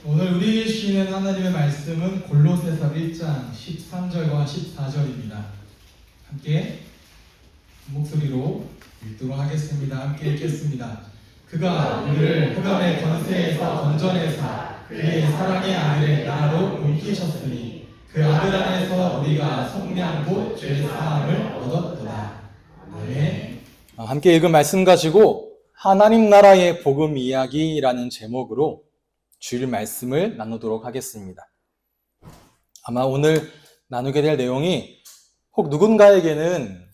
오늘 우리에게 주시는 하나님의 말씀은 골로새서 1장 13절과 14절입니다. 함께 목소리로 읽도록 하겠습니다. 함께 읽겠습니다. 그가 우리를 흑암의 권세에서 건져내사 그의 사랑의 아들의 나라로 옮기셨으니 그 아들 안에서 우리가 성령 곧 죄사함을 얻었도다. 아멘. 함께 읽은 말씀 가지고 하나님 나라의 복음 이야기라는 제목으로 주일 말씀을 나누도록 하겠습니다. 아마 오늘 나누게 될 내용이 혹 누군가에게는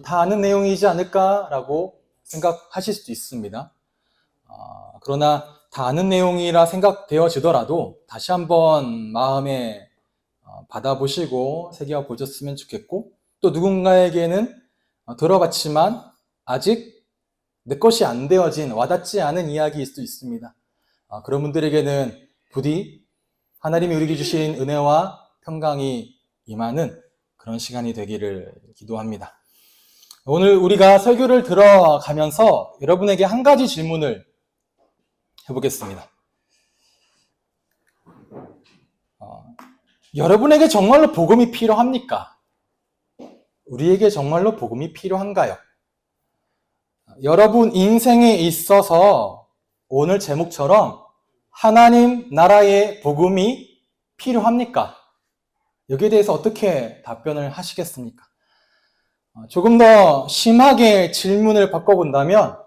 다 아는 내용이지 않을까라고 생각하실 수도 있습니다. 그러나 다 아는 내용이라 생각되어지더라도 다시 한번 마음에 받아보시고 새겨보셨으면 좋겠고, 또 누군가에게는 들어봤지만 아직 내 것이 안 되어진 와닿지 않은 이야기일 수도 있습니다. 그런 분들에게는 부디 하나님이 우리에게 주신 은혜와 평강이 임하는 그런 시간이 되기를 기도합니다. 오늘 우리가 설교를 들어가면서 여러분에게 한 가지 질문을 해보겠습니다. 여러분에게 정말로 복음이 필요합니까? 우리에게 정말로 복음이 필요한가요? 여러분 인생에 있어서 오늘 제목처럼 하나님 나라의 복음이 필요합니까? 여기에 대해서 어떻게 답변을 하시겠습니까? 조금 더 심하게 질문을 바꿔본다면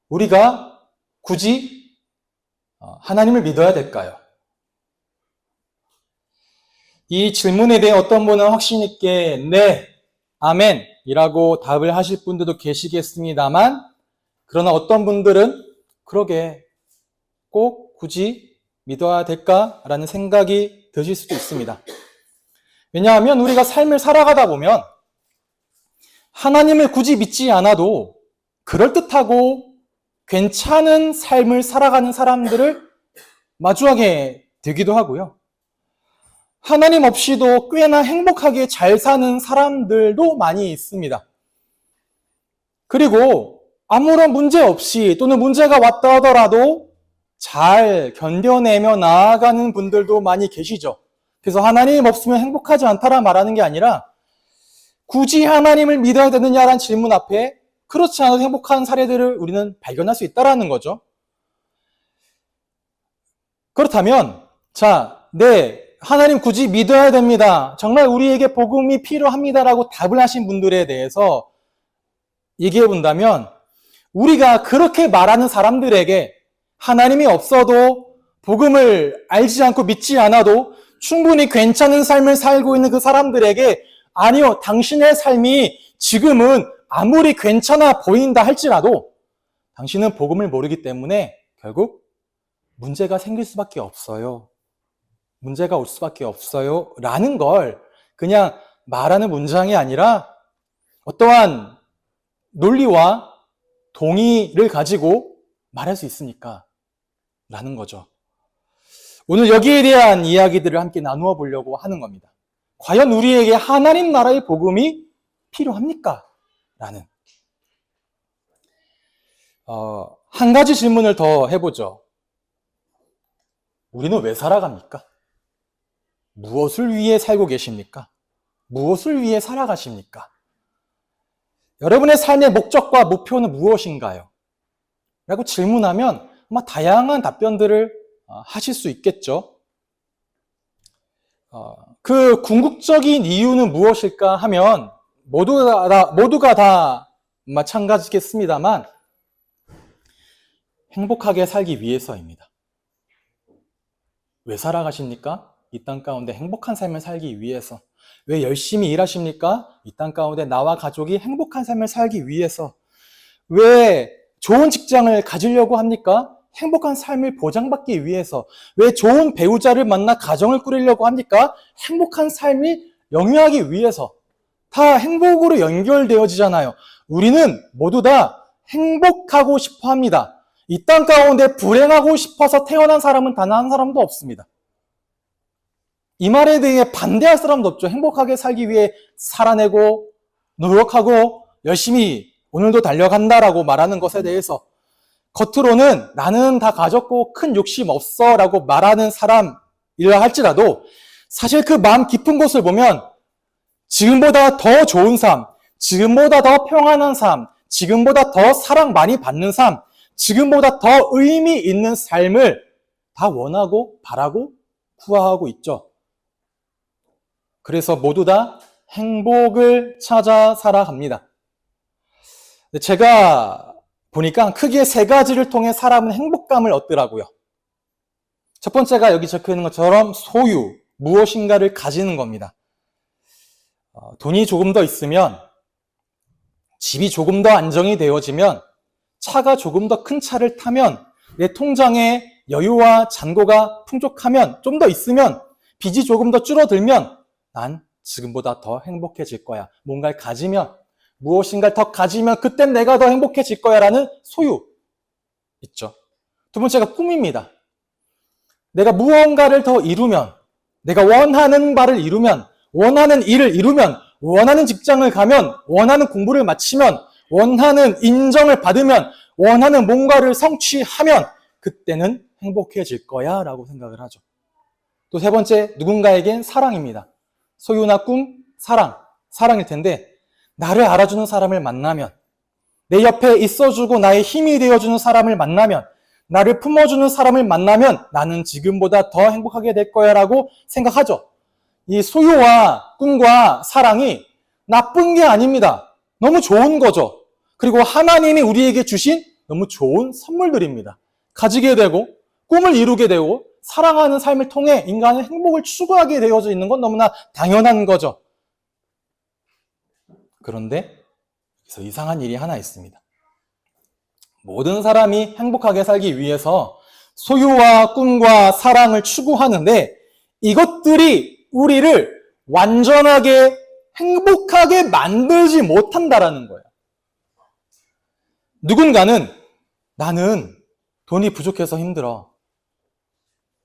우리가 굳이 하나님을 믿어야 될까요? 이 질문에 대해 어떤 분은 확신 있게 네, 아멘 이라고 답을 하실 분들도 계시겠습니다만, 그러나 어떤 분들은 그러게 꼭 굳이 믿어야 될까라는 생각이 드실 수도 있습니다. 왜냐하면 우리가 삶을 살아가다 보면 하나님을 굳이 믿지 않아도 그럴듯하고 괜찮은 삶을 살아가는 사람들을 마주하게 되기도 하고요. 하나님 없이도 꽤나 행복하게 잘 사는 사람들도 많이 있습니다. 그리고 아무런 문제 없이 또는 문제가 왔다 하더라도 잘 견뎌내며 나아가는 분들도 많이 계시죠. 그래서 하나님 없으면 행복하지 않다라 말하는 게 아니라 굳이 하나님을 믿어야 되느냐라는 질문 앞에 그렇지 않아도 행복한 사례들을 우리는 발견할 수 있다는 거죠. 그렇다면 네, 하나님 굳이 믿어야 됩니다. 정말 우리에게 복음이 필요합니다라고 답을 하신 분들에 대해서 얘기해 본다면, 우리가 그렇게 말하는 사람들에게 하나님이 없어도 복음을 알지 않고 믿지 않아도 충분히 괜찮은 삶을 살고 있는 그 사람들에게 아니요, 당신의 삶이 지금은 아무리 괜찮아 보인다 할지라도 당신은 복음을 모르기 때문에 결국 문제가 생길 수밖에 없어요. 문제가 올 수밖에 없어요. 라는 걸 그냥 말하는 문장이 아니라 어떠한 논리와 동의를 가지고 말할 수 있으니까 라는 거죠. 오늘 여기에 대한 이야기들을 함께 나누어 보려고 하는 겁니다. 과연 우리에게 하나님 나라의 복음이 필요합니까? 라는 한 가지 질문을 더 해보죠. 우리는 왜 살아갑니까? 무엇을 위해 살고 계십니까? 무엇을 위해 살아가십니까? 여러분의 삶의 목적과 목표는 무엇인가요? 라고 질문하면 아마 다양한 답변들을 하실 수 있겠죠. 그 궁극적인 이유는 무엇일까 하면 모두가 다 마찬가지겠습니다만 행복하게 살기 위해서입니다. 왜 살아가십니까? 이 땅 가운데 행복한 삶을 살기 위해서. 왜 열심히 일하십니까? 이 땅 가운데 나와 가족이 행복한 삶을 살기 위해서. 왜 좋은 직장을 가지려고 합니까? 행복한 삶을 보장받기 위해서. 왜 좋은 배우자를 만나 가정을 꾸리려고 합니까? 행복한 삶이 영위하기 위해서. 다 행복으로 연결되어지잖아요. 우리는 모두 다 행복하고 싶어 합니다. 이 땅 가운데 불행하고 싶어서 태어난 사람은 단 한 사람도 없습니다. 이 말에 대해 반대할 사람도 없죠. 행복하게 살기 위해 살아내고 노력하고 열심히 오늘도 달려간다라고 말하는 것에 대해서. 겉으로는 나는 다 가졌고 큰 욕심 없어 라고 말하는 사람이라 할지라도 사실 그 마음 깊은 곳을 보면 지금보다 더 좋은 삶, 지금보다 더 평안한 삶, 지금보다 더 사랑 많이 받는 삶, 지금보다 더 의미 있는 삶을 다 원하고 바라고 구하고 있죠. 그래서 모두 다 행복을 찾아 살아갑니다. 제가 보니까 크게 세 가지를 통해 사람은 행복감을 얻더라고요. 첫 번째가 여기 적혀 있는 것처럼 소유, 무엇인가를 가지는 겁니다. 돈이 조금 더 있으면, 집이 조금 더 안정이 되어지면, 차가 조금 더 큰 차를 타면, 내 통장에 여유와 잔고가 풍족하면, 좀 더 있으면, 빚이 조금 더 줄어들면 난 지금보다 더 행복해질 거야. 뭔가를 가지면, 무엇인가를 더 가지면 그땐 내가 더 행복해질 거야 라는 소유 있죠. 두 번째가 꿈입니다. 내가 무언가를 더 이루면, 내가 원하는 바를 이루면, 원하는 일을 이루면, 원하는 직장을 가면, 원하는 공부를 마치면, 원하는 인정을 받으면, 원하는 뭔가를 성취하면 그때는 행복해질 거야 라고 생각을 하죠. 또 세 번째, 누군가에겐 사랑입니다. 소유나 꿈, 사랑일 텐데 나를 알아주는 사람을 만나면, 내 옆에 있어주고 나의 힘이 되어주는 사람을 만나면, 나를 품어주는 사람을 만나면 나는 지금보다 더 행복하게 될 거야 라고 생각하죠. 이 소유와 꿈과 사랑이 나쁜 게 아닙니다. 너무 좋은 거죠. 그리고 하나님이 우리에게 주신 너무 좋은 선물들입니다. 가지게 되고 꿈을 이루게 되고 사랑하는 삶을 통해 인간은 행복을 추구하게 되어져 있는 건 너무나 당연한 거죠. 그런데 여기서 이상한 일이 하나 있습니다. 모든 사람이 행복하게 살기 위해서 소유와 꿈과 사랑을 추구하는데 이것들이 우리를 완전하게 행복하게 만들지 못한다라는 거예요. 누군가는 나는 돈이 부족해서 힘들어.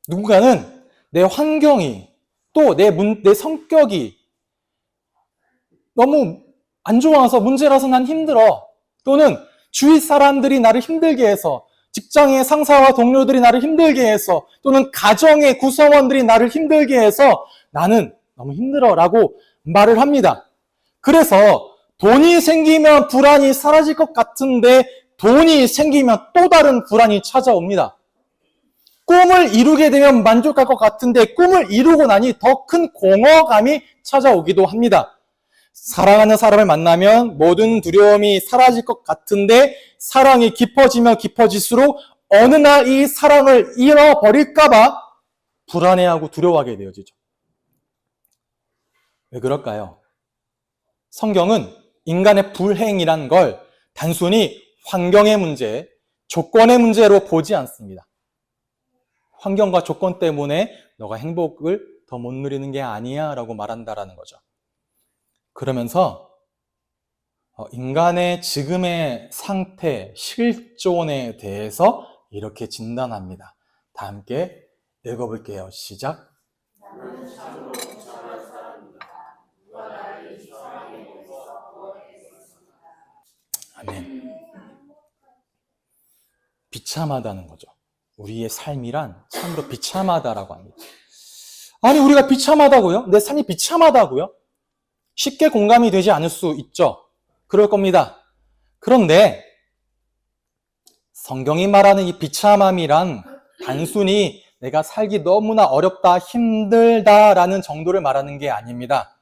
누군가는 내 환경이 또 내 성격이 너무 안 좋아서 문제라서 난 힘들어. 또는 주위 사람들이 나를 힘들게 해서, 직장의 상사와 동료들이 나를 힘들게 해서, 또는 가정의 구성원들이 나를 힘들게 해서 나는 너무 힘들어 라고 말을 합니다. 그래서 돈이 생기면 불안이 사라질 것 같은데 돈이 생기면 또 다른 불안이 찾아옵니다. 꿈을 이루게 되면 만족할 것 같은데 꿈을 이루고 나니 더 큰 공허감이 찾아오기도 합니다. 사랑하는 사람을 만나면 모든 두려움이 사라질 것 같은데 사랑이 깊어지면 깊어질수록 어느 날 이 사랑을 잃어버릴까봐 불안해하고 두려워하게 되어지죠. 왜 그럴까요? 성경은 인간의 불행이란 걸 단순히 환경의 문제, 조건의 문제로 보지 않습니다. 환경과 조건 때문에 너가 행복을 더 못 누리는 게 아니야 라고 말한다라는 거죠. 그러면서 인간의 지금의 상태, 실존에 대해서 이렇게 진단합니다. 다 함께 읽어볼게요. 시작. 아멘. 비참하다는 거죠. 우리의 삶이란 참으로 비참하다라고 합니다. 아니, 우리가 비참하다고요? 내 삶이 비참하다고요? 쉽게 공감이 되지 않을 수 있죠. 그럴 겁니다. 그런데 성경이 말하는 이 비참함이란 단순히 내가 살기 너무나 어렵다, 힘들다라는 정도를 말하는 게 아닙니다.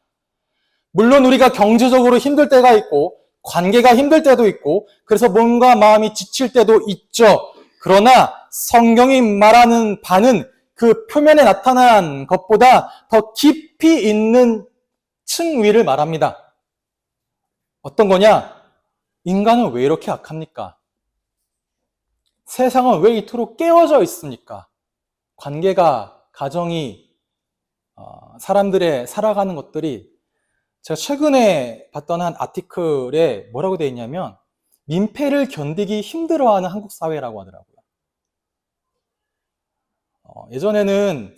물론 우리가 경제적으로 힘들 때가 있고 관계가 힘들 때도 있고 그래서 몸과 마음이 지칠 때도 있죠. 그러나 성경이 말하는 바는 그 표면에 나타난 것보다 더 깊이 있는 층위를 말합니다. 어떤 거냐? 인간은 왜 이렇게 악합니까? 세상은 왜 이토록 깨어져 있습니까? 관계가, 가정이, 사람들의 살아가는 것들이 제가 최근에 봤던 한 아티클에 뭐라고 되어 있냐면 민폐를 견디기 힘들어하는 한국 사회라고 하더라고요. 예전에는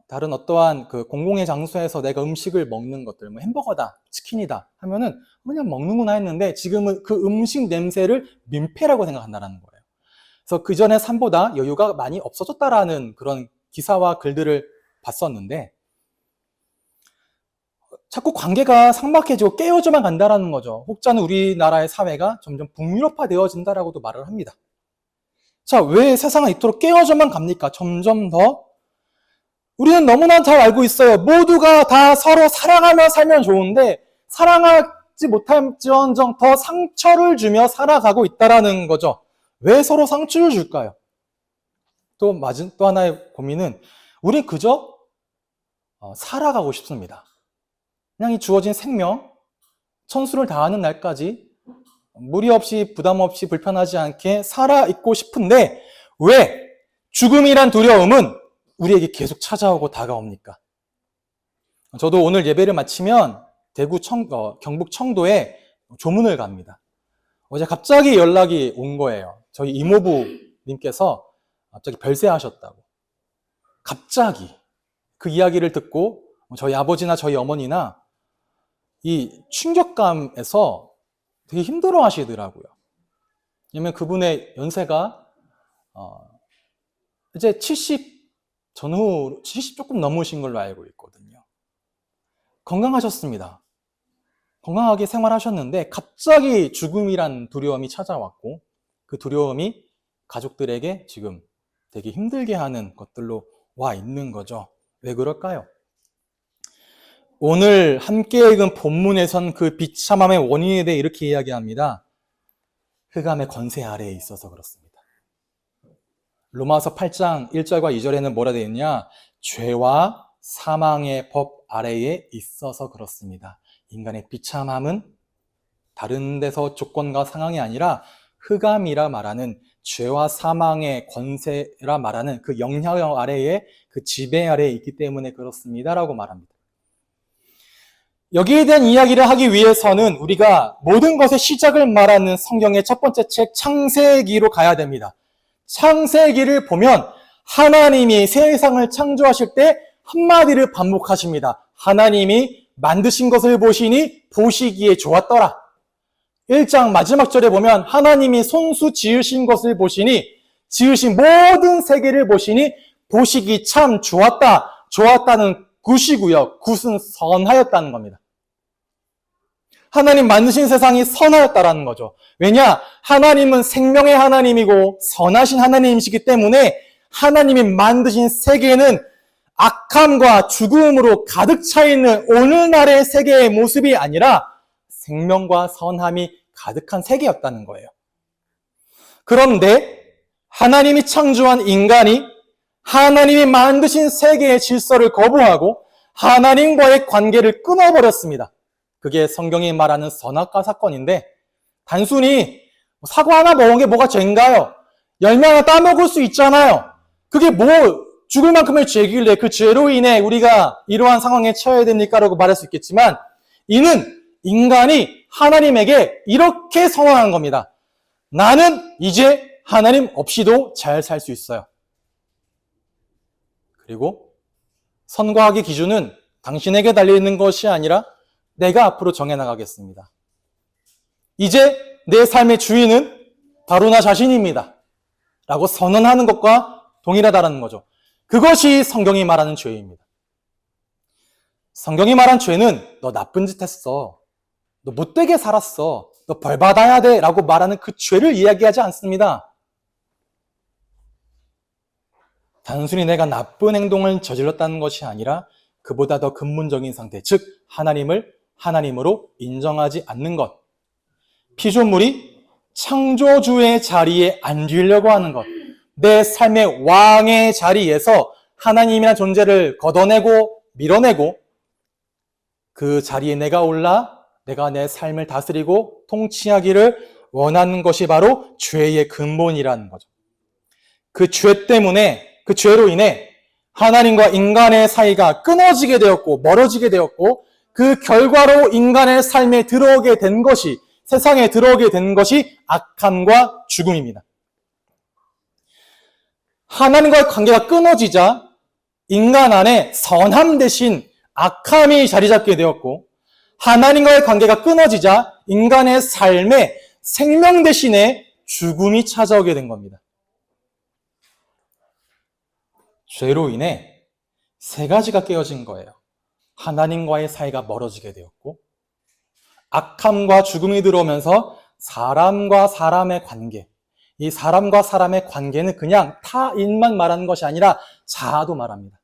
다른 어떠한 그 공공의 장소에서 내가 음식을 먹는 것들, 뭐 햄버거다, 치킨이다 하면은 그냥 먹는구나 했는데 지금은 그 음식 냄새를 민폐라고 생각한다는 거예요. 그래서 그 전의 삶보다 여유가 많이 없어졌다라는 그런 기사와 글들을 봤었는데 자꾸 관계가 삭막해지고 깨어져만 간다라는 거죠. 혹자는 우리나라의 사회가 점점 북유럽화되어진다라고도 말을 합니다. 자, 왜 세상은 이토록 깨어져만 갑니까? 점점 더 우리는 너무나 잘 알고 있어요. 모두가 다 서로 사랑하며 살면 좋은데 사랑하지 못할지언정 더 상처를 주며 살아가고 있다라는 거죠. 왜 서로 상처를 줄까요? 또 하나의 고민은 우린 그저 살아가고 싶습니다. 그냥 이 주어진 생명, 천수를 다하는 날까지 무리 없이 부담 없이 불편하지 않게 살아있고 싶은데 왜 죽음이란 두려움은 우리에게 계속 찾아오고 다가옵니까? 저도 오늘 예배를 마치면 대구 경북 청도에 조문을 갑니다. 어제 갑자기 연락이 온 거예요. 저희 이모부님께서 갑자기 별세하셨다고. 갑자기 그 이야기를 듣고 저희 아버지나 저희 어머니나 이 충격감에서 되게 힘들어 하시더라고요. 왜냐면 그분의 연세가 이제 70 전후 70 조금 넘으신 걸로 알고 있거든요. 건강하셨습니다. 건강하게 생활하셨는데 갑자기 죽음이란 두려움이 찾아왔고 그 두려움이 가족들에게 지금 되게 힘들게 하는 것들로 와 있는 거죠. 왜 그럴까요? 오늘 함께 읽은 본문에선 그 비참함의 원인에 대해 이렇게 이야기합니다. 흑암의 권세 아래에 있어서 그렇습니다. 로마서 8장 1절과 2절에는 뭐라 되어 있냐? 죄와 사망의 법 아래에 있어서 그렇습니다. 인간의 비참함은 다른 데서 조건과 상황이 아니라 흑암이라 말하는 죄와 사망의 권세라 말하는 그 영향 아래에 그 지배 아래에 있기 때문에 그렇습니다라고 말합니다. 여기에 대한 이야기를 하기 위해서는 우리가 모든 것의 시작을 말하는 성경의 첫 번째 책 창세기로 가야 됩니다. 창세기를 보면 하나님이 세상을 창조하실 때 한마디를 반복하십니다. 하나님이 만드신 것을 보시니 보시기에 좋았더라. 1장 마지막 절에 보면 하나님이 손수 지으신 것을 보시니 지으신 모든 세계를 보시니 보시기 참 좋았다. 좋았다는 굿이고요. 굿은 선하였다는 겁니다. 하나님 만드신 세상이 선하였다라는 거죠. 왜냐? 하나님은 생명의 하나님이고 선하신 하나님이시기 때문에 하나님이 만드신 세계는 악함과 죽음으로 가득 차 있는 오늘날의 세계의 모습이 아니라 생명과 선함이 가득한 세계였다는 거예요. 그런데 하나님이 창조한 인간이 하나님이 만드신 세계의 질서를 거부하고 하나님과의 관계를 끊어버렸습니다. 그게 성경이 말하는 선악과 사건인데 단순히 사과 하나 먹은 게 뭐가 죄인가요? 열매 하나 따먹을 수 있잖아요. 그게 뭐 죽을 만큼의 죄길래 그 죄로 인해 우리가 이러한 상황에 처해야 됩니까? 라고 말할 수 있겠지만 이는 인간이 하나님에게 이렇게 선언한 겁니다. 나는 이제 하나님 없이도 잘 살 수 있어요. 그리고 선과 악의 기준은 당신에게 달려있는 것이 아니라 내가 앞으로 정해나가겠습니다. 이제 내 삶의 주인은 바로 나 자신입니다. 라고 선언하는 것과 동일하다는 거죠. 그것이 성경이 말하는 죄입니다. 성경이 말한 죄는 너 나쁜 짓 했어. 너 못되게 살았어. 너 벌 받아야 돼. 라고 말하는 그 죄를 이야기하지 않습니다. 단순히 내가 나쁜 행동을 저질렀다는 것이 아니라 그보다 더 근본적인 상태, 즉 하나님을 하나님으로 인정하지 않는 것. 피조물이 창조주의 자리에 앉으려고 하는 것. 내 삶의 왕의 자리에서 하나님이라는 존재를 걷어내고 밀어내고 그 자리에 내가 올라 내가 내 삶을 다스리고 통치하기를 원하는 것이 바로 죄의 근본이라는 거죠. 그 죄 때문에, 그 죄로 인해 하나님과 인간의 사이가 끊어지게 되었고 멀어지게 되었고 그 결과로 인간의 삶에 들어오게 된 것이, 세상에 들어오게 된 것이 악함과 죽음입니다. 하나님과의 관계가 끊어지자 인간 안에 선함 대신 악함이 자리 잡게 되었고 하나님과의 관계가 끊어지자 인간의 삶에 생명 대신에 죽음이 찾아오게 된 겁니다. 죄로 인해 세 가지가 깨어진 거예요. 하나님과의 사이가 멀어지게 되었고, 악함과 죽음이 들어오면서 사람과 사람의 관계, 이 사람과 사람의 관계는 그냥 타인만 말하는 것이 아니라 자아도 말합니다.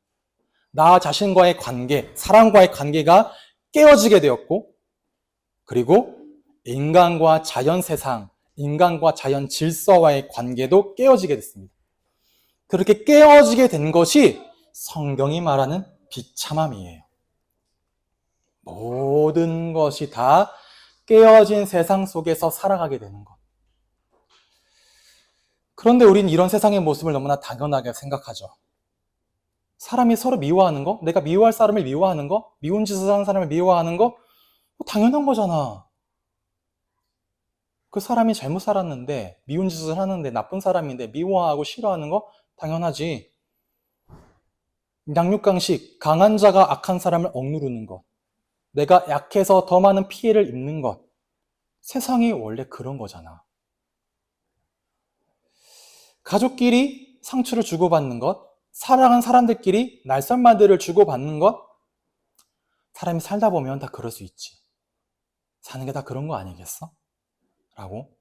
나 자신과의 관계, 사람과의 관계가 깨어지게 되었고, 그리고 인간과 자연 세상, 인간과 자연 질서와의 관계도 깨어지게 됐습니다. 그렇게 깨어지게 된 것이 성경이 말하는 비참함이에요. 모든 것이 다 깨어진 세상 속에서 살아가게 되는 것. 그런데 우린 이런 세상의 모습을 너무나 당연하게 생각하죠. 사람이 서로 미워하는 거, 내가 미워할 사람을 미워하는 거, 미운 짓을 하는 사람을 미워하는 거, 당연한 거잖아. 그 사람이 잘못 살았는데, 미운 짓을 하는데, 나쁜 사람인데 미워하고 싫어하는 거 당연하지. 양육강식, 강한 자가 악한 사람을 억누르는 것, 내가 약해서 더 많은 피해를 입는 것, 세상이 원래 그런 거잖아. 가족끼리 상처를 주고받는 것, 사랑하는 사람들끼리 날선마들을 주고받는 것, 사람이 살다 보면 다 그럴 수 있지. 사는 게 다 그런 거 아니겠어? 라고.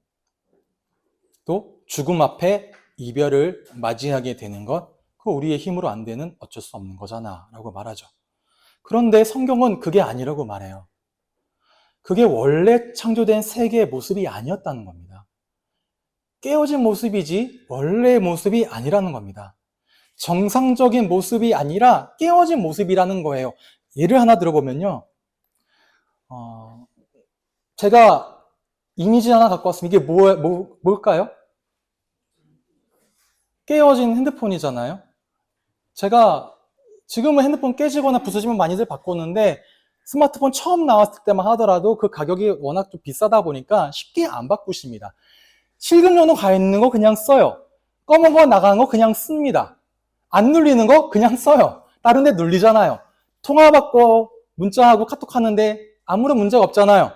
또 죽음 앞에 이별을 맞이하게 되는 것, 그거 우리의 힘으로 안 되는 어쩔 수 없는 거잖아 라고 말하죠. 그런데 성경은 그게 아니라고 말해요. 그게 원래 창조된 세계의 모습이 아니었다는 겁니다. 깨어진 모습이지 원래의 모습이 아니라는 겁니다. 정상적인 모습이 아니라 깨어진 모습이라는 거예요. 예를 하나 들어보면요. 제가 이미지 하나 갖고 왔습니다. 이게 뭘까요? 깨어진 핸드폰이잖아요. 제가 지금은 핸드폰 깨지거나 부서지면 많이들 바꾸는데 스마트폰 처음 나왔을 때만 하더라도 그 가격이 워낙 좀 비싸다 보니까 쉽게 안 바꾸십니다. 실금연호 가 있는 거 그냥 써요. 검은 거 나가는 거 그냥 씁니다. 안 눌리는 거 그냥 써요. 다른 데 눌리잖아요. 통화받고 문자하고 카톡 하는데 아무런 문제가 없잖아요.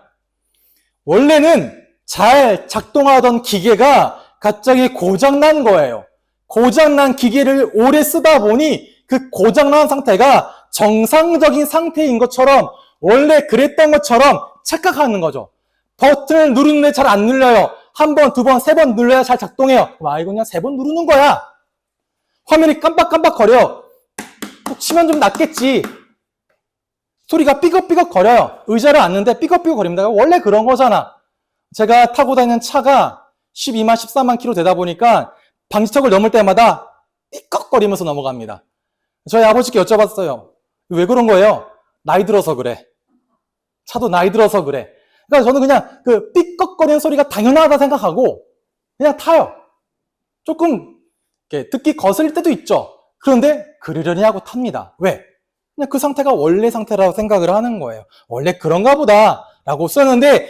원래는 잘 작동하던 기계가 갑자기 고장난 거예요. 고장난 기계를 오래 쓰다 보니 그 고장난 상태가 정상적인 상태인 것처럼 원래 그랬던 것처럼 착각하는 거죠. 버튼을 누르는데 잘 안 눌려요. 한 번, 두 번, 세 번 눌러야 잘 작동해요. 이거 그냥 세 번 누르는 거야. 화면이 깜빡깜빡거려. 치면 좀 낫겠지. 소리가 삐걱삐걱 거려요. 의자를 앉는데 삐걱삐걱 거립니다. 원래 그런 거잖아. 제가 타고 다니는 차가 12만, 14만 킬로 되다 보니까 방지턱을 넘을 때마다 삐걱거리면서 넘어갑니다. 저희 아버지께 여쭤봤어요. 왜 그런 거예요? 나이 들어서 그래. 차도 나이 들어서 그래. 그러니까 저는 그냥 그 삐걱거리는 소리가 당연하다 생각하고 그냥 타요. 조금 듣기 거슬릴 때도 있죠. 그런데 그러려니 하고 탑니다. 왜? 그냥 그 상태가 원래 상태라고 생각을 하는 거예요. 원래 그런가 보다 라고 썼는데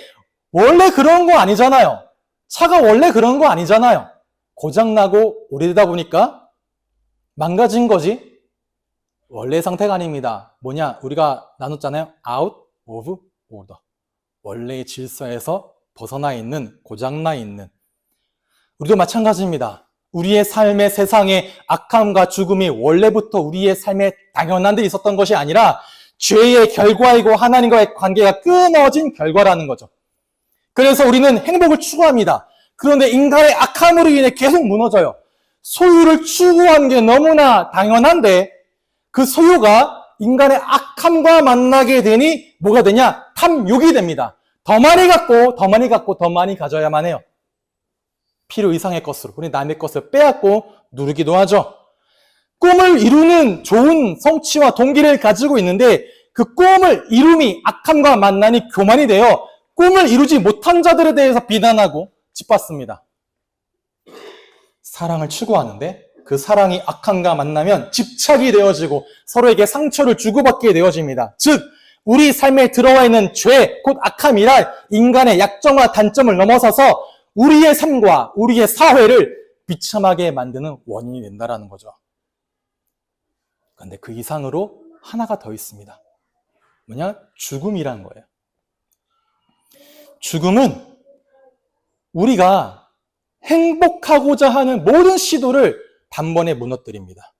원래 그런 거 아니잖아요. 차가 원래 그런 거 아니잖아요. 고장나고 오래되다 보니까 망가진 거지. 원래 상태가 아닙니다. 뭐냐? 우리가 나눴잖아요. out of order. 원래의 질서에서 벗어나 있는, 고장나 있는. 우리도 마찬가지입니다. 우리의 삶의 세상에 악함과 죽음이 원래부터 우리의 삶에 당연한 데 있었던 것이 아니라 죄의 결과이고 하나님과의 관계가 끊어진 결과라는 거죠. 그래서 우리는 행복을 추구합니다. 그런데 인간의 악함으로 인해 계속 무너져요. 소유를 추구하는 게 너무나 당연한데 그 소유가 인간의 악함과 만나게 되니 뭐가 되냐? 탐욕이 됩니다. 더 많이 갖고 더 많이 갖고 더 많이 가져야만 해요. 필요 이상의 것으로 우리 남의 것을 빼앗고 누르기도 하죠. 꿈을 이루는 좋은 성취와 동기를 가지고 있는데 그 꿈을 이룸이 악함과 만나니 교만이 되어 꿈을 이루지 못한 자들에 대해서 비난하고 짓밟습니다. 사랑을 추구하는데 그 사랑이 악함과 만나면 집착이 되어지고 서로에게 상처를 주고받게 되어집니다. 즉 우리 삶에 들어와 있는 죄, 곧 악함이란 인간의 약점과 단점을 넘어서서 우리의 삶과 우리의 사회를 비참하게 만드는 원인이 된다는 거죠. 그런데 그 이상으로 하나가 더 있습니다. 뭐냐? 죽음이라는 거예요. 죽음은 우리가 행복하고자 하는 모든 시도를 단번에 무너뜨립니다.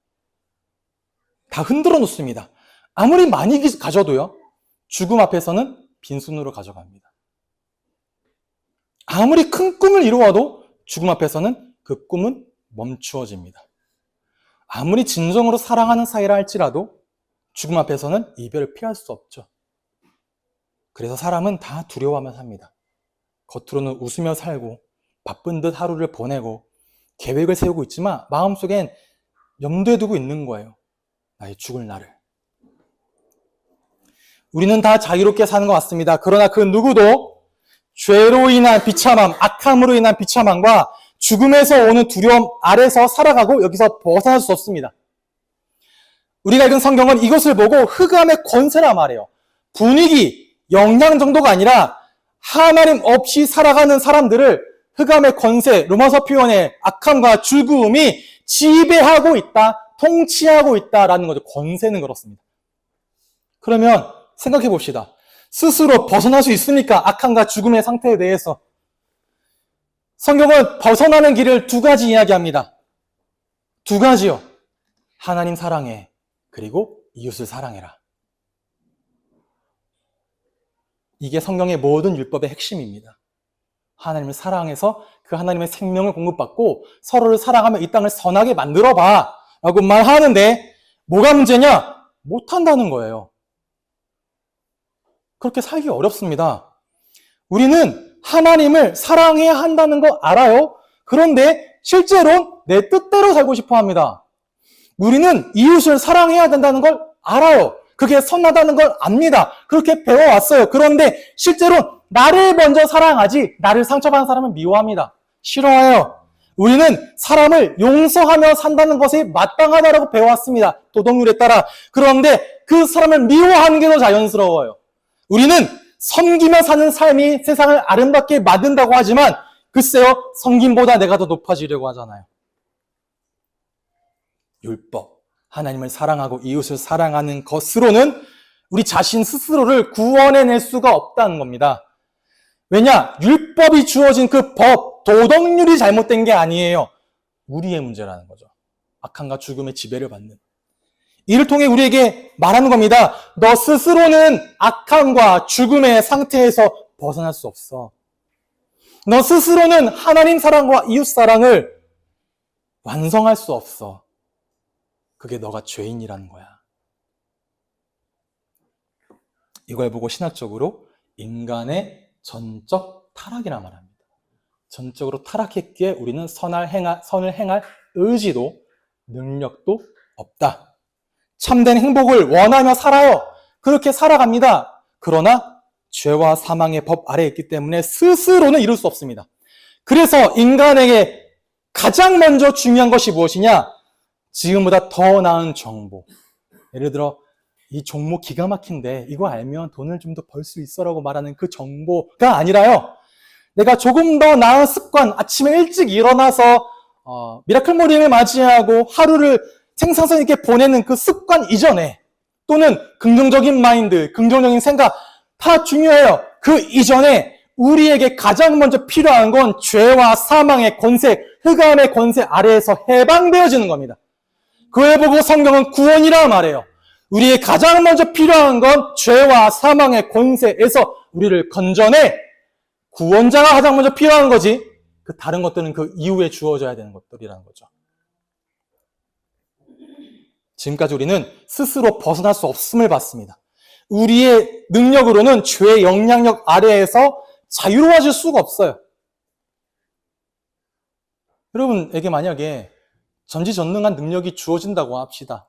다 흔들어 놓습니다. 아무리 많이 가져도요, 죽음 앞에서는 빈손으로 가져갑니다. 아무리 큰 꿈을 이루어도 죽음 앞에서는 그 꿈은 멈추어집니다. 아무리 진정으로 사랑하는 사이라 할지라도 죽음 앞에서는 이별을 피할 수 없죠. 그래서 사람은 다 두려워하며 삽니다. 겉으로는 웃으며 살고 바쁜 듯 하루를 보내고 계획을 세우고 있지만 마음속엔 염두에 두고 있는 거예요. 나의 죽을 날을. 우리는 다 자유롭게 사는 것 같습니다. 그러나 그 누구도 죄로 인한 비참함, 악함으로 인한 비참함과 죽음에서 오는 두려움 아래서 살아가고 여기서 벗어날 수 없습니다. 우리가 읽은 성경은 이것을 보고 흑암의 권세라 말해요. 분위기, 영향 정도가 아니라 하나님 없이 살아가는 사람들을 흑암의 권세, 로마서 표현의 악함과 죽음이 지배하고 있다, 통치하고 있다라는 거죠. 권세는 그렇습니다. 그러면 생각해 봅시다. 스스로 벗어날 수 있습니까? 악함과 죽음의 상태에 대해서. 성경은 벗어나는 길을 두 가지 이야기합니다. 두 가지요. 하나님 사랑해, 그리고 이웃을 사랑해라. 이게 성경의 모든 율법의 핵심입니다. 하나님을 사랑해서 그 하나님의 생명을 공급받고 서로를 사랑하며 이 땅을 선하게 만들어봐 라고 말하는데 뭐가 문제냐? 못한다는 거예요. 그렇게 살기 어렵습니다. 우리는 하나님을 사랑해야 한다는 거 알아요. 그런데 실제로 내 뜻대로 살고 싶어 합니다. 우리는 이웃을 사랑해야 된다는 걸 알아요. 그게 선하다는 걸 압니다. 그렇게 배워왔어요. 그런데 실제로 나를 먼저 사랑하지 나를 상처받은 사람은 미워합니다. 싫어해요. 우리는 사람을 용서하며 산다는 것이 마땅하다고 배워왔습니다. 도덕률에 따라. 그런데 그 사람을 미워하는 게 더 자연스러워요. 우리는 섬기며 사는 삶이 세상을 아름답게 만든다고 하지만 글쎄요, 섬김보다 내가 더 높아지려고 하잖아요. 율법, 하나님을 사랑하고 이웃을 사랑하는 것으로는 우리 자신 스스로를 구원해낼 수가 없다는 겁니다. 왜냐? 율법이 주어진 그 법, 도덕률이 잘못된 게 아니에요. 우리의 문제라는 거죠. 악함과 죽음의 지배를 받는. 이를 통해 우리에게 말하는 겁니다. 너 스스로는 악함과 죽음의 상태에서 벗어날 수 없어. 너 스스로는 하나님 사랑과 이웃 사랑을 완성할 수 없어. 그게 너가 죄인이라는 거야. 이걸 보고 신학적으로 인간의 전적 타락이라 말합니다. 전적으로 타락했기에 우리는 선을 행할 의지도 능력도 없다. 참된 행복을 원하며 살아요. 그렇게 살아갑니다. 그러나 죄와 사망의 법 아래에 있기 때문에 스스로는 이룰 수 없습니다. 그래서 인간에게 가장 먼저 중요한 것이 무엇이냐? 지금보다 더 나은 정보. 예를 들어 이 종목 기가 막힌데 이거 알면 돈을 좀 더 벌 수 있어라고 말하는 그 정보가 아니라요. 내가 조금 더 나은 습관, 아침에 일찍 일어나서 미라클 모닝을 맞이하고 하루를 생산성 있게 보내는 그 습관 이전에 또는 긍정적인 마인드, 긍정적인 생각 다 중요해요. 그 이전에 우리에게 가장 먼저 필요한 건 죄와 사망의 권세, 흑암의 권세 아래에서 해방되어지는 겁니다. 그에 보고 성경은 구원이라 말해요. 우리의 가장 먼저 필요한 건 죄와 사망의 권세에서 우리를 건져내 구원자가 가장 먼저 필요한 거지. 그 다른 것들은 그 이후에 주어져야 되는 것들이라는 거죠. 지금까지 우리는 스스로 벗어날 수 없음을 봤습니다. 우리의 능력으로는 죄의 영향력 아래에서 자유로워질 수가 없어요. 여러분에게 만약에 전지전능한 능력이 주어진다고 합시다.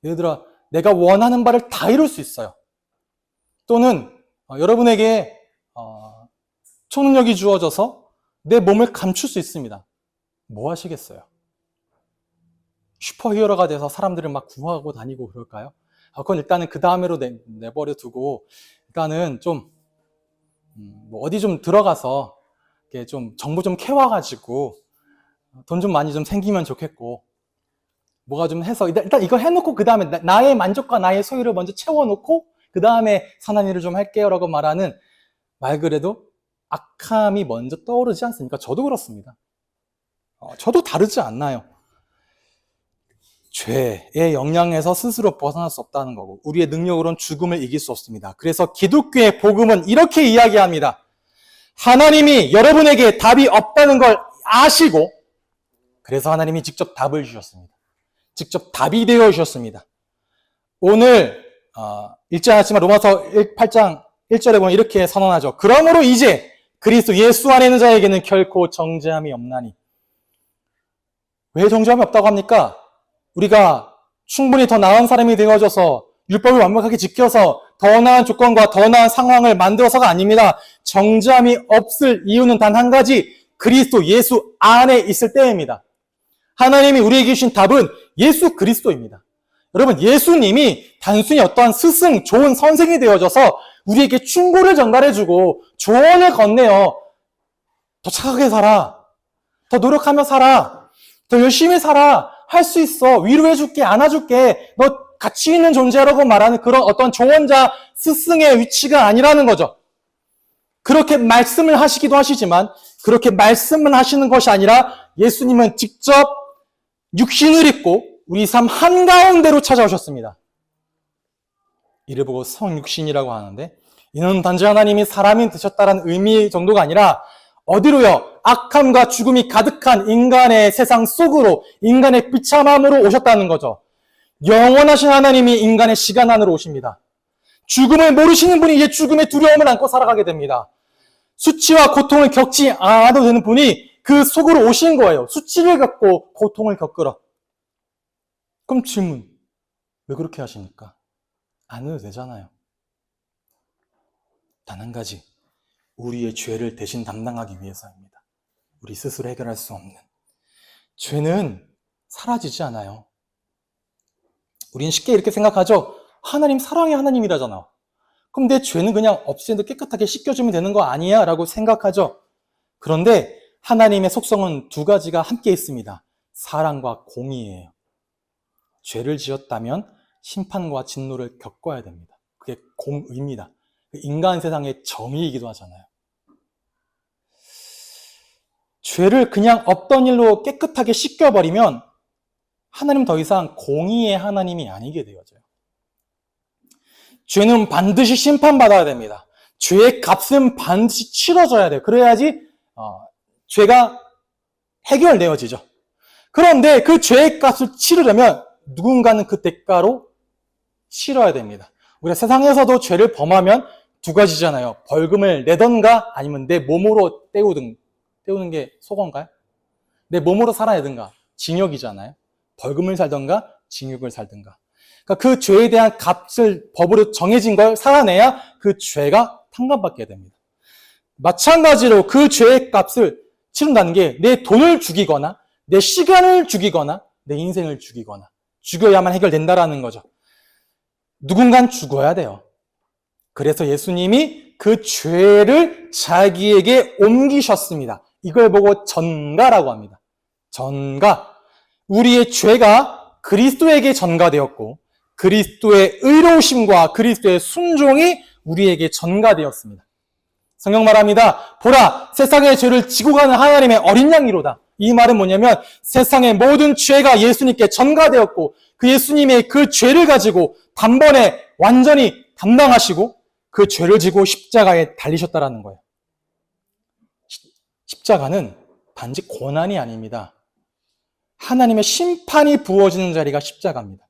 예를 들어 내가 원하는 바를 다 이룰 수 있어요. 또는 여러분에게 초능력이 주어져서 내 몸을 감출 수 있습니다. 뭐 하시겠어요? 슈퍼히어로가 돼서 사람들을 막 구하고 다니고 그럴까요? 그건 일단은 그 다음으로 내버려 두고 일단은 좀 어디 좀 들어가서 이렇게 좀 정보 좀 캐와가지고 돈 좀 많이 좀 생기면 좋겠고 뭐가 좀 해서 일단 이거 해놓고 그 다음에 나의 만족과 나의 소유를 먼저 채워놓고 그 다음에 선한 일을 좀 할게요 라고 말하는 말 그래도 악함이 먼저 떠오르지 않습니까? 저도 그렇습니다. 저도 다르지 않나요? 죄의 영향에서 스스로 벗어날 수 없다는 거고 우리의 능력으로는 죽음을 이길 수 없습니다. 그래서 기독교의 복음은 이렇게 이야기합니다. 하나님이 여러분에게 답이 없다는 걸 아시고 그래서 하나님이 직접 답을 주셨습니다. 직접 답이 되어 주셨습니다. 오늘 읽지 않았지만 로마서 8장 1절에 보면 이렇게 선언하죠. 그러므로 이제 그리스도 예수 안에 있는 자에게는 결코 정죄함이 없나니. 왜 정죄함이 없다고 합니까? 우리가 충분히 더 나은 사람이 되어져서 율법을 완벽하게 지켜서 더 나은 조건과 더 나은 상황을 만들어서가 아닙니다. 정죄함이 없을 이유는 단 한 가지, 그리스도 예수 안에 있을 때입니다. 하나님이 우리에게 주신 답은 예수 그리스도입니다. 여러분, 예수님이 단순히 어떠한 스승, 좋은 선생이 되어져서 우리에게 충고를 전달해주고 조언을 건네요. 더 착하게 살아. 더 노력하며 살아. 더 열심히 살아. 할 수 있어. 위로해줄게. 안아줄게. 너 가치 있는 존재라고 말하는 그런 어떤 조언자, 스승의 위치가 아니라는 거죠. 그렇게 말씀을 하시기도 하시지만 그렇게 말씀을 하시는 것이 아니라 예수님은 직접 육신을 입고 우리 삶 한가운데로 찾아오셨습니다. 이를 보고 성육신이라고 하는데 이는 단지 하나님이 사람이 되셨다는 의미 정도가 아니라 어디로요? 악함과 죽음이 가득한 인간의 세상 속으로 인간의 비참함으로 오셨다는 거죠. 영원하신 하나님이 인간의 시간 안으로 오십니다. 죽음을 모르시는 분이 이제 죽음의 두려움을 안고 살아가게 됩니다. 수치와 고통을 겪지 않아도 되는 분이 그 속으로 오신 거예요. 수치를 겪고 고통을 겪으러. 그럼 질문, 왜 그렇게 하십니까? 안 해도 되잖아요. 단 한 가지, 우리의 죄를 대신 담당하기 위해서입니다. 우리 스스로 해결할 수 없는. 죄는 사라지지 않아요. 우리는 쉽게 이렇게 생각하죠. 하나님 사랑의 하나님이라잖아. 그럼 내 죄는 그냥 없애도 깨끗하게 씻겨주면 되는 거 아니야? 라고 생각하죠. 그런데 하나님의 속성은 두 가지가 함께 있습니다. 사랑과 공의예요. 죄를 지었다면 심판과 진노를 겪어야 됩니다. 그게 공의입니다. 인간 세상의 정의이기도 하잖아요. 죄를 그냥 없던 일로 깨끗하게 씻겨버리면 하나님 더 이상 공의의 하나님이 아니게 되어져요. 죄는 반드시 심판받아야 됩니다. 죄의 값은 반드시 치러져야 돼요. 그래야지 죄가 해결되어지죠. 그런데 그 죄의 값을 치르려면 누군가는 그 대가로 치러야 됩니다. 우리가 세상에서도 죄를 범하면 두 가지잖아요. 벌금을 내던가 아니면 내 몸으로 때우는 게 속어인가요? 내 몸으로 살아야 되든가 징역이잖아요. 벌금을 살던가 징역을 살든가. 그러니까 그 죄에 대한 값을 법으로 정해진 걸 살아내야 그 죄가 탕감받게 됩니다. 마찬가지로 그 죄의 값을 치른다는 게 내 돈을 죽이거나 내 시간을 죽이거나 내 인생을 죽이거나 죽여야만 해결된다라는 거죠. 누군간 죽어야 돼요. 그래서 예수님이 그 죄를 자기에게 옮기셨습니다. 이걸 보고 전가라고 합니다. 전가. 우리의 죄가 그리스도에게 전가되었고 그리스도의 의로우심과 그리스도의 순종이 우리에게 전가되었습니다. 성경 말합니다. 보라, 세상의 죄를 지고 가는 하나님의 어린 양이로다. 이 말은 뭐냐면 세상의 모든 죄가 예수님께 전가되었고 그 예수님의 그 죄를 가지고 단번에 완전히 담당하시고 그 죄를 지고 십자가에 달리셨다라는 거예요. 십자가는 단지 고난이 아닙니다. 하나님의 심판이 부어지는 자리가 십자가입니다.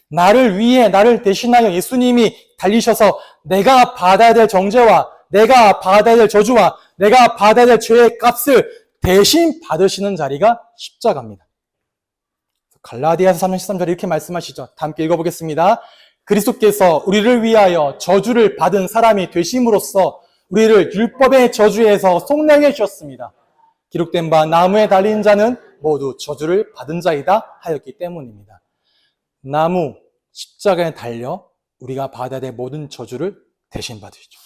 나를 위해 나를 대신하여 예수님이 달리셔서 내가 받아야 될 정죄와 내가 받아야 될 저주와 내가 받아야 될 죄의 값을 대신 받으시는 자리가 십자가입니다. 갈라디아서 3장 13절에 이렇게 말씀하시죠. 다 함께 읽어보겠습니다. 그리스도께서 우리를 위하여 저주를 받은 사람이 되심으로써 우리를 율법의 저주에서 속량해 주셨습니다. 기록된 바 나무에 달린 자는 모두 저주를 받은 자이다 하였기 때문입니다. 나무, 십자가에 달려 우리가 받아야 될 모든 저주를 대신 받으시죠.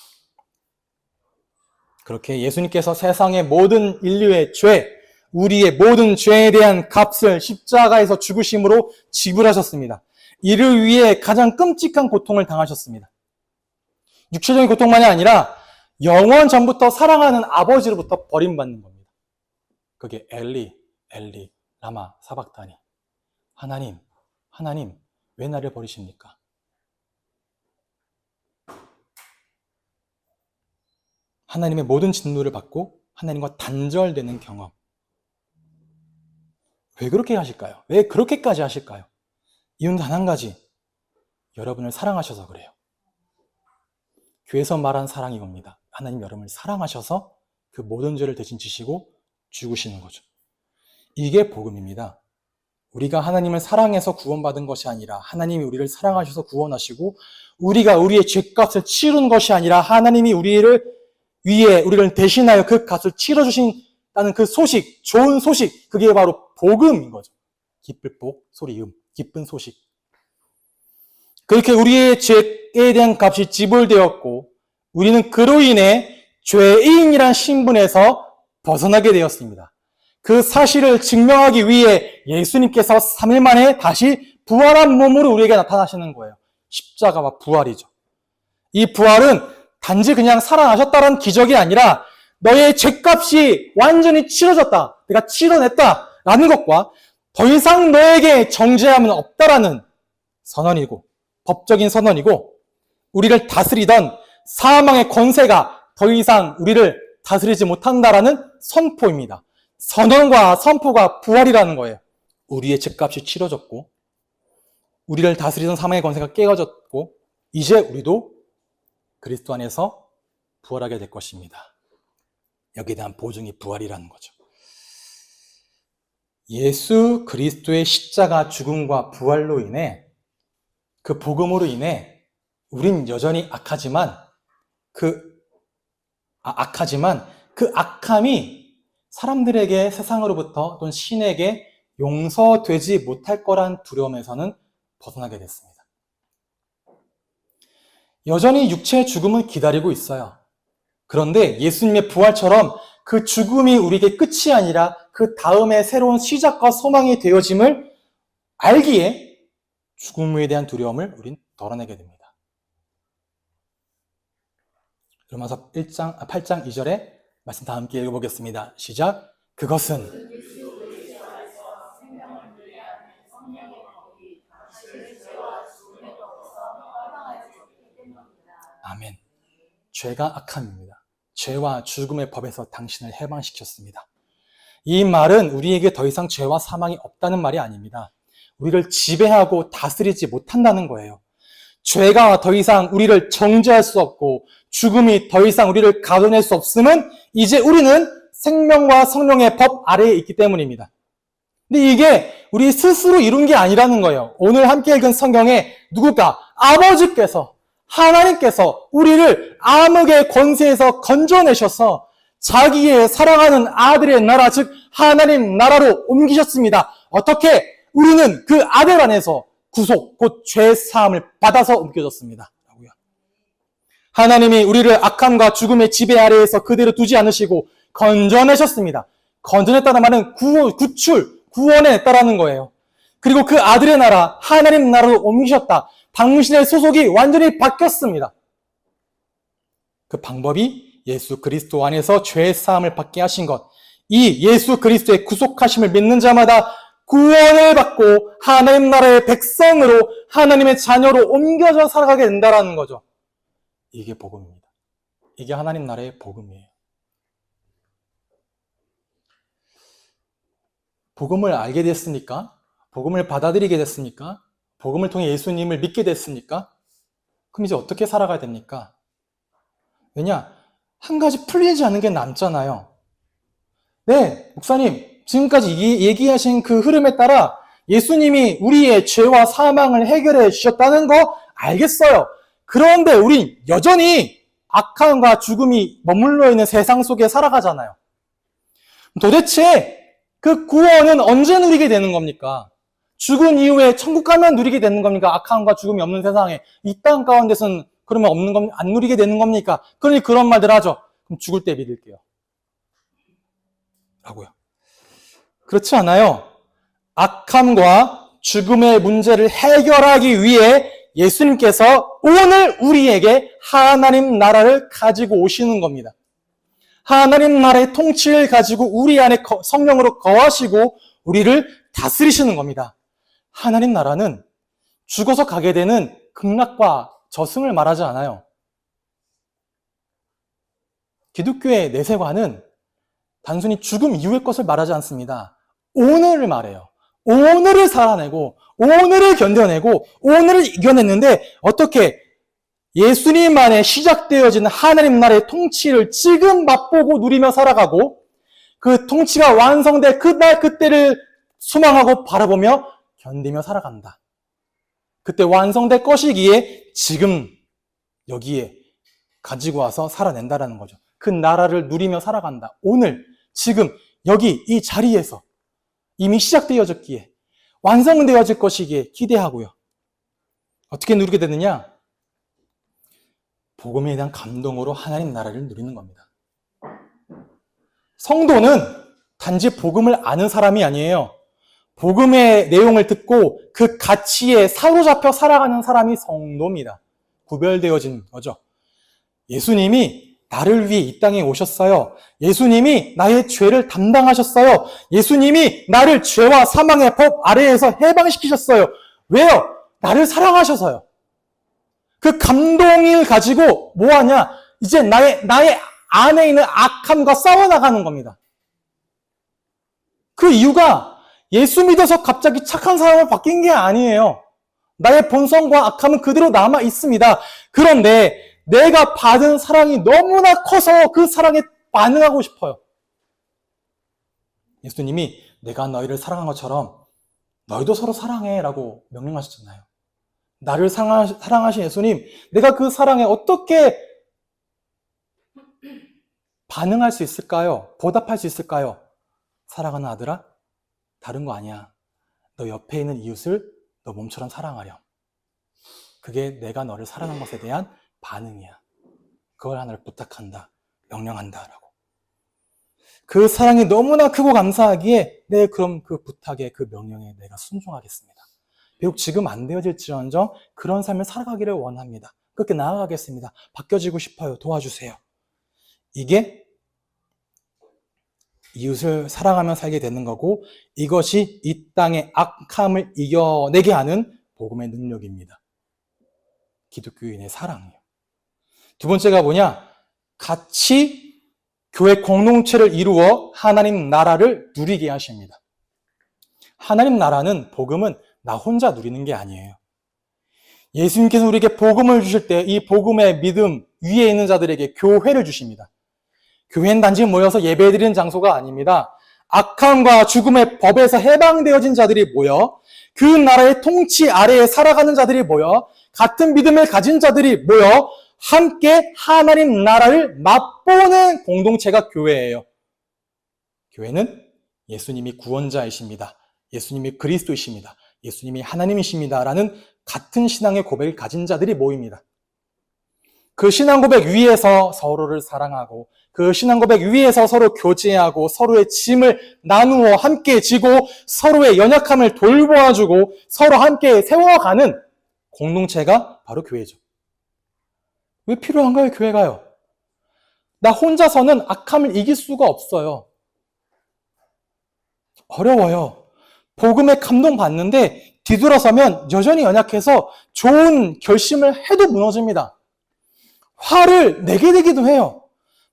그렇게 예수님께서 세상의 모든 인류의 죄, 우리의 모든 죄에 대한 값을 십자가에서 죽으심으로 지불하셨습니다. 이를 위해 가장 끔찍한 고통을 당하셨습니다. 육체적인 고통만이 아니라 영원 전부터 사랑하는 아버지로부터 버림받는 겁니다. 그게 엘리, 엘리, 라마, 사박다니. 하나님, 하나님, 왜 나를 버리십니까? 하나님의 모든 진노를 받고 하나님과 단절되는 경험. 왜 그렇게 하실까요? 왜 그렇게까지 하실까요? 이유는 단 한 가지. 여러분을 사랑하셔서 그래요. 교회에서 말한 사랑이 겁니다. 하나님 여러분을 사랑하셔서 그 모든 죄를 대신 지시고 죽으시는 거죠. 이게 복음입니다. 우리가 하나님을 사랑해서 구원받은 것이 아니라 하나님이 우리를 사랑하셔서 구원하시고 우리가 우리의 죄값을 치른 것이 아니라 하나님이 우리를 위해 우리를 대신하여 그 값을 치러주신다는 그 소식, 좋은 소식, 그게 바로 복음인 거죠. 기쁠 복, 소리 기쁜 소식. 그렇게 우리의 죄에 대한 값이 지불되었고 우리는 그로 인해 죄인이란 신분에서 벗어나게 되었습니다. 그 사실을 증명하기 위해 예수님께서 3일 만에 다시 부활한 몸으로 우리에게 나타나시는 거예요. 십자가와 부활이죠. 이 부활은 단지 그냥 살아나셨다는 기적이 아니라 너의 죄값이 완전히 치러졌다. 내가 치러냈다라는 것과 더 이상 너에게 정죄함은 없다라는 선언이고 법적인 선언이고 우리를 다스리던 사망의 권세가 더 이상 우리를 다스리지 못한다라는 선포입니다. 선언과 선포가 부활이라는 거예요. 우리의 죄값이 치러졌고 우리를 다스리던 사망의 권세가 깨어졌고 이제 우리도 그리스도 안에서 부활하게 될 것입니다. 여기에 대한 보증이 부활이라는 거죠. 예수 그리스도의 십자가 죽음과 부활로 인해 그 복음으로 인해 우린 여전히 악하지만 그 악함이 사람들에게 세상으로부터 또는 신에게 용서되지 못할 거란 두려움에서는 벗어나게 됐습니다. 여전히 육체의 죽음은 기다리고 있어요. 그런데 예수님의 부활처럼 그 죽음이 우리에게 끝이 아니라 그 다음에 새로운 시작과 소망이 되어짐을 알기에 죽음에 대한 두려움을 우린 덜어내게 됩니다. 로마서 8장 2절에 말씀 다 함께 읽어보겠습니다. 시작. 그것은 아멘. 죄가 악함입니다. 죄와 죽음의 법에서 당신을 해방시켰습니다. 이 말은 우리에게 더 이상 죄와 사망이 없다는 말이 아닙니다. 우리를 지배하고 다스리지 못한다는 거예요. 죄가 더 이상 우리를 정죄할 수 없고 죽음이 더 이상 우리를 가둬낼 수 없음은 이제 우리는 생명과 성령의 법 아래에 있기 때문입니다. 근데 이게 우리 스스로 이룬 게 아니라는 거예요. 오늘 함께 읽은 성경에 누구가 아버지께서 하나님께서 우리를 암흑의 권세에서 건져내셔서 자기의 사랑하는 아들의 나라 즉 하나님 나라로 옮기셨습니다. 어떻게? 우리는 그 아들 안에서 구속 곧 죄사함을 받아서 옮겨졌습니다. 하나님이 우리를 악함과 죽음의 지배 아래에서 그대로 두지 않으시고 건져내셨습니다. 건져냈다는 말은 구원해냈다라는 거예요. 그리고 그 아들의 나라, 하나님 나라로 옮기셨다. 당신의 소속이 완전히 바뀌었습니다. 그 방법이 예수 그리스도 안에서 죄의 사함을 받게 하신 것. 이 예수 그리스도의 구속하심을 믿는 자마다 구원을 받고 하나님 나라의 백성으로 하나님의 자녀로 옮겨져 살아가게 된다는 거죠. 이게 복음입니다. 이게 하나님 나라의 복음이에요. 복음을 알게 됐습니까? 복음을 받아들이게 됐습니까? 복음을 통해 예수님을 믿게 됐습니까? 그럼 이제 어떻게 살아가야 됩니까? 왜냐? 한 가지 풀리지 않은 게 남잖아요. 네, 목사님, 지금까지 얘기하신 그 흐름에 따라 예수님이 우리의 죄와 사망을 해결해 주셨다는 거 알겠어요. 그런데 우린 여전히 악함과 죽음이 머물러 있는 세상 속에 살아가잖아요. 도대체 그 구원은 언제 누리게 되는 겁니까? 죽은 이후에 천국 가면 누리게 되는 겁니까? 악함과 죽음이 없는 세상에 이 땅 가운데서는 그러면 안 누리게 되는 겁니까? 그러니 그런 말들 하죠. 그럼 죽을 때 믿을게요. 라고요. 그렇지 않아요. 악함과 죽음의 문제를 해결하기 위해 예수님께서 오늘 우리에게 하나님 나라를 가지고 오시는 겁니다. 하나님 나라의 통치를 가지고 우리 안에 성령으로 거하시고 우리를 다스리시는 겁니다. 하나님 나라는 죽어서 가게 되는 극락과 저승을 말하지 않아요. 기독교의 내세관은 단순히 죽음 이후의 것을 말하지 않습니다. 오늘을 말해요. 오늘을 살아내고, 오늘을 견뎌내고, 오늘을 이겨냈는데, 어떻게 예수님 안에 시작되어진 하나님 나라의 통치를 지금 맛보고 누리며 살아가고, 그 통치가 완성될 그날 그때를 소망하고 바라보며 견디며 살아간다. 그때 완성될 것이기에 지금 여기에 가지고 와서 살아낸다라는 거죠. 그 나라를 누리며 살아간다. 오늘, 지금, 여기, 이 자리에서 이미 시작되어졌기에, 완성되어질 것이기에 기대하고요. 어떻게 누리게 되느냐? 복음에 대한 감동으로 하나님 나라를 누리는 겁니다. 성도는 단지 복음을 아는 사람이 아니에요. 복음의 내용을 듣고 그 가치에 사로잡혀 살아가는 사람이 성도입니다. 구별되어진 거죠. 예수님이 나를 위해 이 땅에 오셨어요. 예수님이 나의 죄를 담당하셨어요. 예수님이 나를 죄와 사망의 법 아래에서 해방시키셨어요. 왜요? 나를 사랑하셔서요. 그 감동을 가지고 뭐하냐? 이제 나의 안에 있는 악함과 싸워나가는 겁니다. 그 이유가 예수 믿어서 갑자기 착한 사람으로 바뀐 게 아니에요. 나의 본성과 악함은 그대로 남아 있습니다. 그런데 내가 받은 사랑이 너무나 커서 그 사랑에 반응하고 싶어요. 예수님이 내가 너희를 사랑한 것처럼 너희도 서로 사랑해 라고 명령하셨잖아요. 나를 사랑하신 예수님, 내가 그 사랑에 어떻게 반응할 수 있을까요? 보답할 수 있을까요? 사랑하는 아들아, 다른 거 아니야. 너 옆에 있는 이웃을 너 몸처럼 사랑하렴. 그게 내가 너를 사랑한 것에 대한 반응이야. 그걸 하나를 부탁한다. 명령한다. 라고. 그 사랑이 너무나 크고 감사하기에 그럼 그 부탁에 그 명령에 내가 순종하겠습니다. 비록 지금 안 되어질지언정 그런 삶을 살아가기를 원합니다. 그렇게 나아가겠습니다. 바뀌어지고 싶어요. 도와주세요. 이게 이웃을 사랑하며 살게 되는 거고 이것이 이 땅의 악함을 이겨내게 하는 복음의 능력입니다. 기독교인의 사랑이요. 두 번째가 뭐냐? 같이 교회 공동체를 이루어 하나님 나라를 누리게 하십니다. 하나님 나라는 복음은 나 혼자 누리는 게 아니에요. 예수님께서 우리에게 복음을 주실 때 이 복음의 믿음 위에 있는 자들에게 교회를 주십니다. 교회는 단지 모여서 예배드리는 장소가 아닙니다. 악함과 죽음의 법에서 해방되어진 자들이 모여 그 나라의 통치 아래에 살아가는 자들이 모여 같은 믿음을 가진 자들이 모여 함께 하나님 나라를 맛보는 공동체가 교회예요. 교회는 예수님이 구원자이십니다. 예수님이 그리스도이십니다. 예수님이 하나님이십니다. 라는 같은 신앙의 고백을 가진 자들이 모입니다. 그 신앙 고백 위에서 서로를 사랑하고 그 신앙 고백 위에서 서로 교제하고 서로의 짐을 나누어 함께 지고 서로의 연약함을 돌보아주고 서로 함께 세워가는 공동체가 바로 교회죠. 왜 필요한가요, 교회가요? 나 혼자서는 악함을 이길 수가 없어요. 어려워요. 복음에 감동받는데 뒤돌아서면 여전히 연약해서 좋은 결심을 해도 무너집니다. 화를 내게 되기도 해요.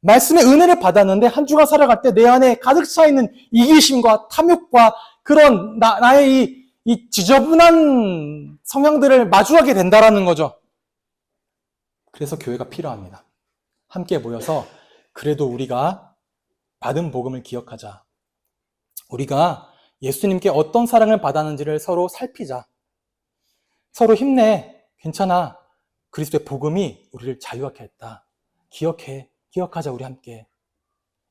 말씀의 은혜를 받았는데 한 주간 살아갈 때 내 안에 가득 차 있는 이기심과 탐욕과 그런 나의 이 지저분한 성향들을 마주하게 된다라는 거죠. 그래서 교회가 필요합니다. 함께 모여서 그래도 우리가 받은 복음을 기억하자. 우리가 예수님께 어떤 사랑을 받았는지를 서로 살피자. 서로 힘내. 괜찮아. 그리스도의 복음이 우리를 자유하게 했다. 기억하자 우리 함께.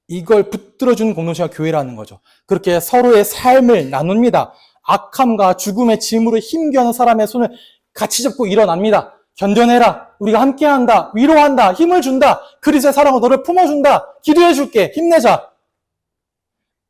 이걸 붙들어주는 공동체가 교회라는 거죠. 그렇게 서로의 삶을 나눕니다. 악함과 죽음의 짐으로 힘겨는 사람의 손을 같이 잡고 일어납니다. 견뎌내라. 우리가 함께한다. 위로한다. 힘을 준다. 그리스도의 사랑으로 너를 품어준다. 기도해줄게. 힘내자.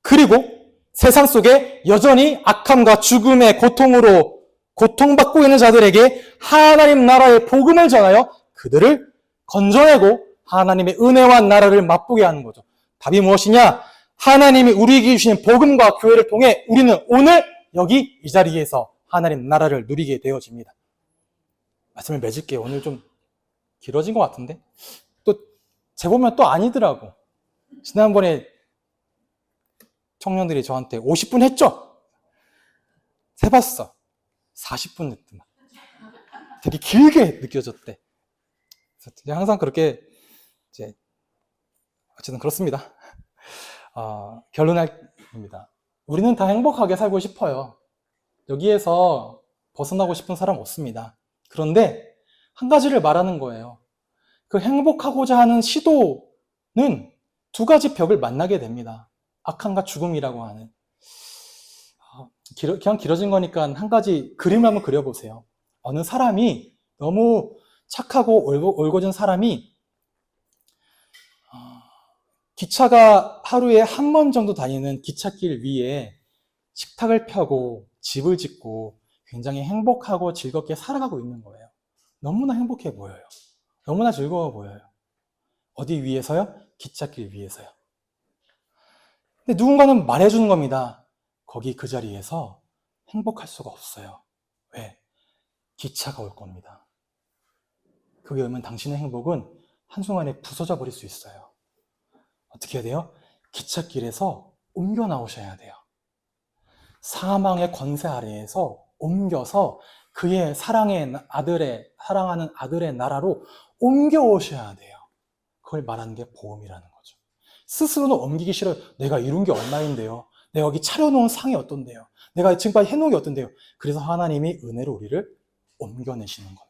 그리고 세상 속에 여전히 악함과 죽음의 고통으로 고통받고 있는 자들에게 하나님 나라의 복음을 전하여 그들을 건져내고 하나님의 은혜와 나라를 맛보게 하는 거죠. 답이 무엇이냐? 하나님이 우리에게 주신 복음과 교회를 통해 우리는 오늘 여기 이 자리에서 하나님 나라를 누리게 되어집니다. 말씀을 맺을게요. 오늘 좀 길어진 것 같은데 또 재보면 또 아니더라고. 지난번에 청년들이 저한테 50분 했죠? 세봤어. 40분 했더만. 되게 길게 느껴졌대. 그래서 항상 그렇게 이제 어쨌든 그렇습니다. 결론입니다. 우리는 다 행복하게 살고 싶어요. 여기에서 벗어나고 싶은 사람 없습니다. 그런데 한 가지를 말하는 거예요. 그 행복하고자 하는 시도는 두 가지 벽을 만나게 됩니다. 악함과 죽음이라고 하는. 그냥 길어진 거니까 한 가지 그림을 한번 그려보세요. 어느 사람이 너무 착하고 올곧은 사람이 기차가 하루에 한 번 정도 다니는 기찻길 위에 식탁을 펴고 집을 짓고 굉장히 행복하고 즐겁게 살아가고 있는 거예요. 너무나 행복해 보여요. 너무나 즐거워 보여요. 어디 위에서요? 기찻길 위에서요. 근데 누군가는 말해주는 겁니다. 거기 그 자리에서 행복할 수가 없어요. 왜? 기차가 올 겁니다. 그게 오면 당신의 행복은 한순간에 부서져 버릴 수 있어요. 어떻게 해야 돼요? 기찻길에서 옮겨 나오셔야 돼요. 사망의 권세 아래에서 옮겨서 그의 사랑하는 아들의 나라로 옮겨오셔야 돼요. 그걸 말하는 게 복음이라는 거죠. 스스로는 옮기기 싫어요. 내가 이룬 게 얼마인데요. 내가 여기 차려놓은 상이 어떤데요. 내가 지금까지 해놓은 게 어떤데요. 그래서 하나님이 은혜로 우리를 옮겨내시는 겁니다.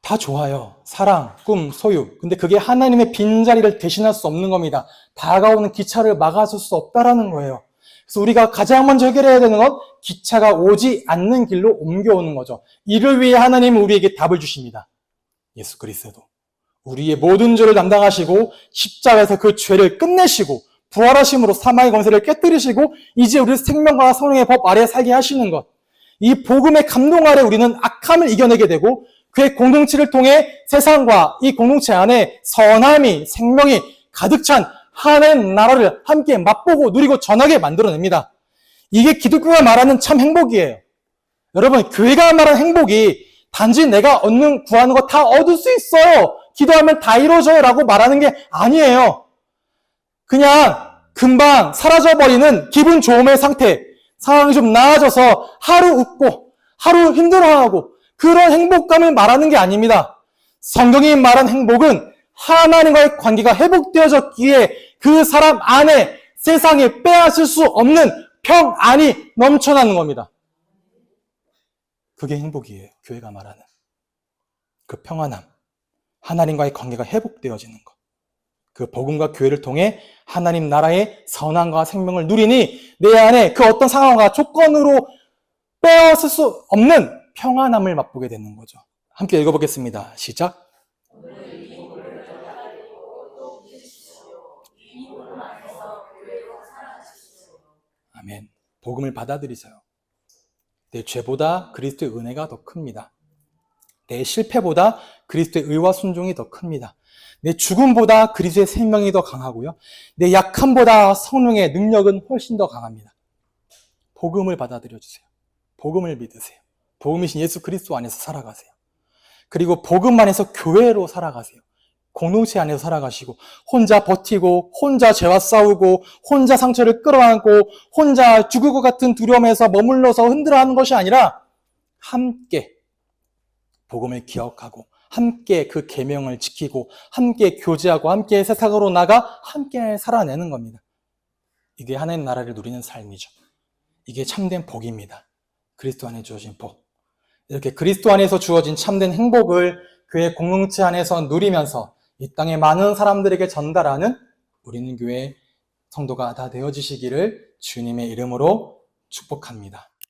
다 좋아요. 사랑, 꿈, 소유. 근데 그게 하나님의 빈자리를 대신할 수 없는 겁니다. 다가오는 기차를 막아줄 수 없다라는 거예요. 그래서 우리가 가장 먼저 해결해야 되는 건 기차가 오지 않는 길로 옮겨오는 거죠. 이를 위해 하나님은 우리에게 답을 주십니다. 예수 그리스도. 우리의 모든 죄를 담당하시고 십자가에서 그 죄를 끝내시고 부활하심으로 사망의 권세를 깨뜨리시고 이제 우리를 생명과 성령의 법 아래 살게 하시는 것. 이 복음의 감동 아래 우리는 악함을 이겨내게 되고 그의 공동체를 통해 세상과 이 공동체 안에 선함이 생명이 가득 찬 하나님의 나라를 함께 맛보고 누리고 전하게 만들어냅니다. 이게 기독교가 말하는 참 행복이에요. 여러분, 교회가 말하는 행복이 단지 내가 구하는 거 다 얻을 수 있어요. 기도하면 다 이루어져요 라고 말하는 게 아니에요. 그냥 금방 사라져버리는 기분 좋음의 상태, 상황이 좀 나아져서 하루 웃고 하루 힘들어하고 그런 행복감을 말하는 게 아닙니다. 성경이 말한 행복은 하나님과의 관계가 회복되어졌기에 그 사람 안에 세상에 빼앗을 수 없는 평안이 넘쳐나는 겁니다. 그게 행복이에요. 교회가 말하는 그 평안함, 하나님과의 관계가 회복되어지는 것. 그 복음과 교회를 통해 하나님 나라의 선함과 생명을 누리니 내 안에 그 어떤 상황과 조건으로 빼앗을 수 없는 평안함을 맛보게 되는 거죠. 함께 읽어보겠습니다. 시작. 아멘. 복음을 받아들이세요. 내 죄보다 그리스도의 은혜가 더 큽니다. 내 실패보다 그리스도의 의와 순종이 더 큽니다. 내 죽음보다 그리스도의 생명이 더 강하고요. 내 약함보다 성령의 능력은 훨씬 더 강합니다. 복음을 받아들여 주세요. 복음을 믿으세요. 복음이신 예수 그리스도 안에서 살아가세요. 그리고 복음 안에서 교회로 살아가세요. 공동체 안에서 살아가시고 혼자 버티고 혼자 죄와 싸우고 혼자 상처를 끌어안고 혼자 죽을 것 같은 두려움에서 머물러서 흔들어하는 것이 아니라 함께 복음을 기억하고 함께 그 계명을 지키고 함께 교제하고 함께 세상으로 나가 함께 살아내는 겁니다. 이게 하나님 나라를 누리는 삶이죠. 이게 참된 복입니다. 그리스도 안에 주어진 복. 이렇게 그리스도 안에서 주어진 참된 행복을 교회 공동체 안에서 누리면서 이 땅의 많은 사람들에게 전달하는 우리는 교회 성도가 다 되어지시기를 주님의 이름으로 축복합니다.